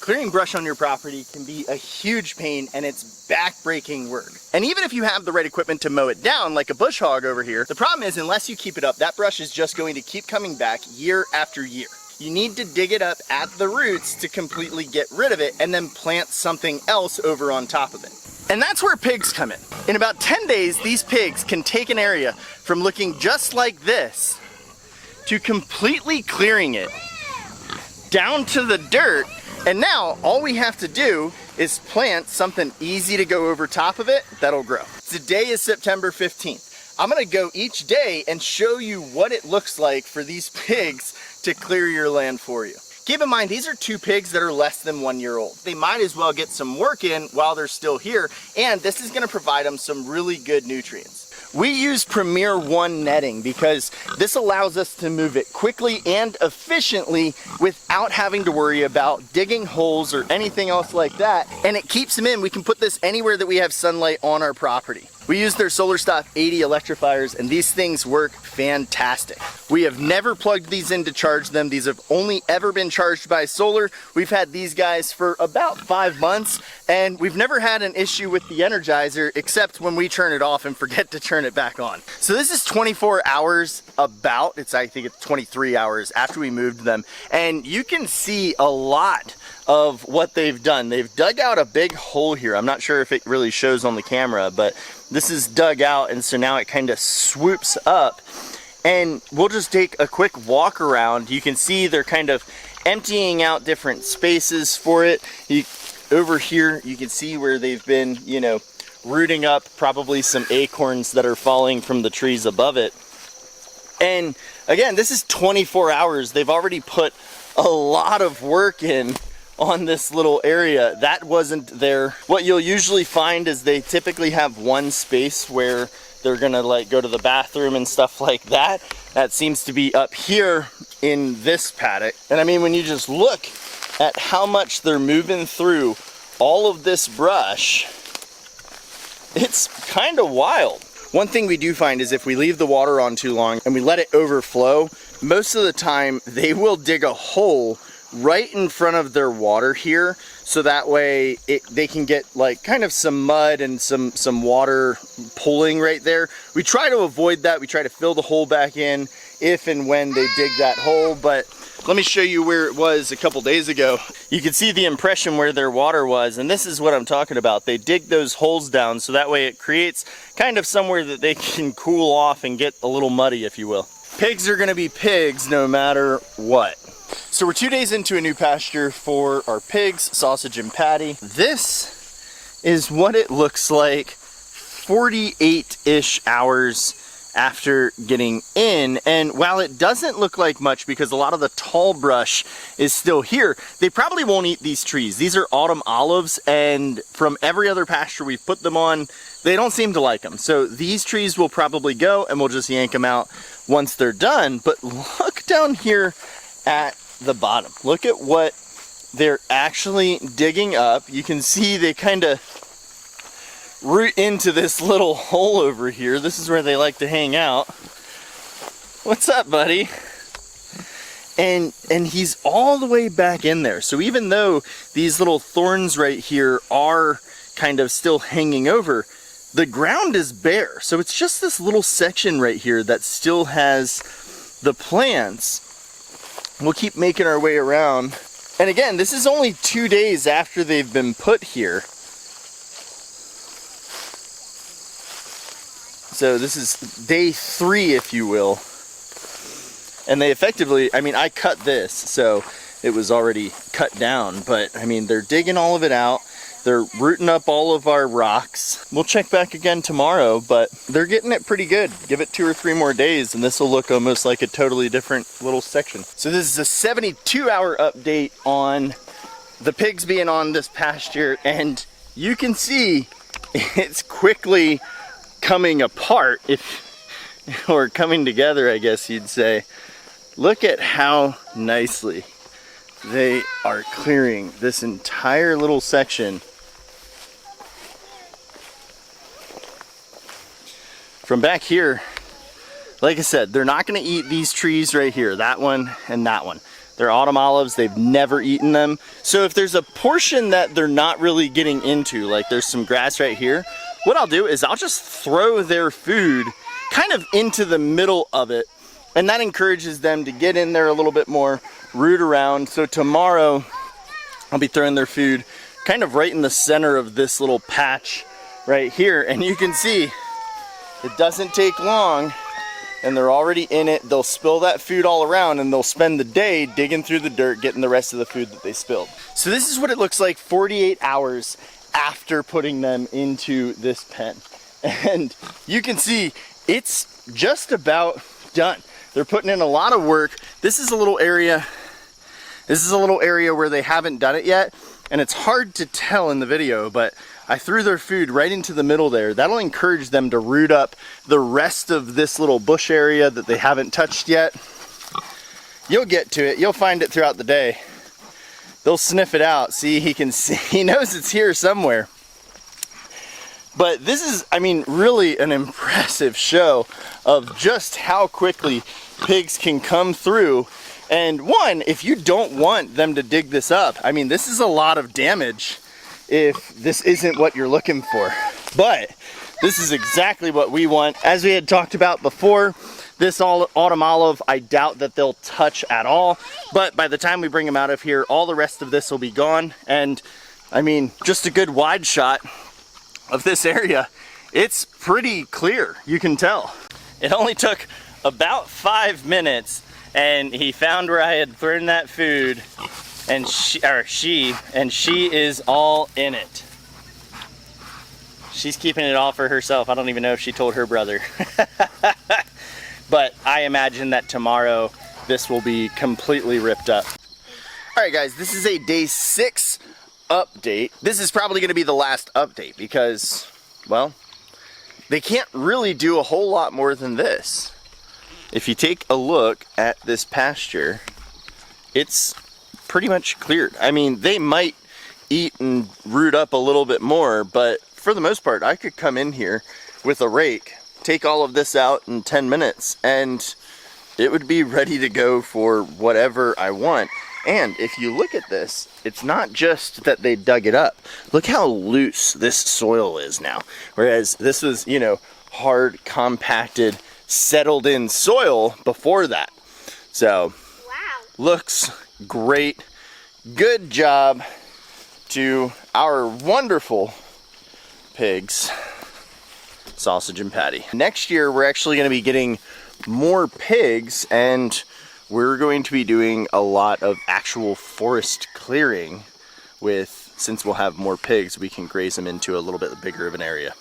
clearing brush on your property can be a huge pain, and it's back-breaking work. And even if you have the right equipment to mow it down, like a bush hog over here, the problem is unless you keep it up, that brush is just going to keep coming back year after year. You need to dig it up at the roots to completely get rid of it and then plant something else over on top of it. And that's where pigs come in. In about 10 days, these pigs can take an area from looking just like this to completely clearing it down to the dirt. And now all we have to do is plant something easy to go over top of it that'll grow. Today is September 15th. I'm gonna go each day and show you what it looks like for these pigs to clear your land for you. Keep in mind, these are 2 pigs that are less than 1 year old. They might as well get some work in while they're still here, and this is gonna provide them some really good nutrients. We use Premier 1 netting because this allows us to move it quickly and efficiently without having to worry about digging holes or anything else like that. And it keeps them in. We can put this anywhere that we have sunlight on our property. We use their SolarStop 80 electrifiers, and these things work fantastic. We have never plugged these in to charge them. These have only ever been charged by solar. We've had these guys for about 5 months, and we've never had an issue with the Energizer except when we turn it off and forget to turn it back on. So this is 24 hours about, I think it's 23 hours after we moved them, and you can see a lot of what they've done. They've dug out a big hole here. I'm not sure if it really shows on the camera, but this is dug out, and so now it kind of swoops up, and we'll just take a quick walk around. You can see they're kind of emptying out different spaces for it. Over here you can see where they've been, you know, rooting up probably some acorns that are falling from the trees above it. And again, this is 24 hours. They've already put a lot of work in on this little area. That wasn't there. What you'll usually find is they typically have one space where they're gonna like go to the bathroom and stuff like that. That seems to be up here in this paddock. And I mean, when you just look at how much they're moving through all of this brush, it's kind of wild. One thing we do find is if we leave the water on too long and we let it overflow, most of the time they will dig a hole right in front of their water here, so that way they can get like kind of some mud and some water pulling right there. We try to avoid that. We try to fill the hole back in if and when they dig that hole, but let me show you where it was a couple days ago. You can see the impression where their water was, and this is what I'm talking about. They dig those holes down so that way it creates kind of somewhere that they can cool off and get a little muddy, if you will. Pigs are gonna be pigs no matter what. So we're 2 days into a new pasture for our pigs, Sausage and Patty. This is what it looks like 48-ish hours after getting in. And while it doesn't look like much because a lot of the tall brush is still here, they probably won't eat these trees. These are autumn olives, and from every other pasture we've put them on, they don't seem to like them. So these trees will probably go, and we'll just yank them out once they're done. But look down here at the bottom. Look at what they're actually digging up. You can see they kind of root into this little hole over here. This is where they like to hang out. What's up, buddy? And he's all the way back in there. So even though these little thorns right here are kind of still hanging over, the ground is bare. So it's just this little section right here that still has the plants. We'll keep making our way around. And again, this is only 2 days after they've been put here. So this is day 3, if you will. And they effectively, I mean, I cut this, so it was already cut down, but I mean, they're digging all of it out. They're rooting up all of our rocks. We'll check back again tomorrow, but they're getting it pretty good. Give it 2 or 3 more days and this will look almost like a totally different little section. So this is a 72-hour update on the pigs being on this pasture, and you can see it's quickly coming apart, or coming together, I guess you'd say. Look at how nicely they are clearing this entire little section. From back here, like I said, they're not going to eat these trees right here, that one and that one. They're autumn olives, they've never eaten them. So if there's a portion that they're not really getting into, like there's some grass right here, what I'll do is I'll just throw their food kind of into the middle of it. And that encourages them to get in there a little bit more, root around. So tomorrow, I'll be throwing their food kind of right in the center of this little patch right here. And you can see it doesn't take long and they're already in it. They'll spill that food all around and they'll spend the day digging through the dirt, getting the rest of the food that they spilled. So this is what it looks like 48 hours after putting them into this pen. And you can see it's just about done. They're putting in a lot of work. This is a little area where they haven't done it yet. And it's hard to tell in the video, but I threw their food right into the middle there. That'll encourage them to root up the rest of this little bush area that they haven't touched yet. You'll get to it. You'll find it throughout the day. They'll sniff it out. See, he can see, he knows it's here somewhere. But this is, I mean, really an impressive show of just how quickly pigs can come through. And one, if you don't want them to dig this up, I mean, this is a lot of damage if this isn't what you're looking for. But this is exactly what we want. As we had talked about before, this autumn olive, I doubt that they'll touch at all. But by the time we bring them out of here, all the rest of this will be gone. And I mean, just a good wide shot of this area, it's pretty clear, you can tell. It only took about 5 minutes and he found where I had thrown that food, and she is all in it. She's keeping it all for herself. I don't even know if she told her brother. But I imagine that tomorrow this will be completely ripped up. All right guys, this is a day 6 update. This is probably gonna be the last update because, well, they can't really do a whole lot more than this. If you take a look at this pasture, it's pretty much cleared. I mean, they might eat and root up a little bit more, but for the most part, I could come in here with a rake, take all of this out in 10 minutes, and it would be ready to go for whatever I want. And if you look at this, it's not just that they dug it up. Look how loose this soil is now. Whereas this was, you know, hard, compacted, settled in soil before that. So, wow. Looks great. Good job to our wonderful pigs, Sausage and Patty. Next year, we're actually going to be getting more pigs, and we're going to be doing a lot of actual forest clearing with, since we'll have more pigs, we can graze them into a little bit bigger of an area.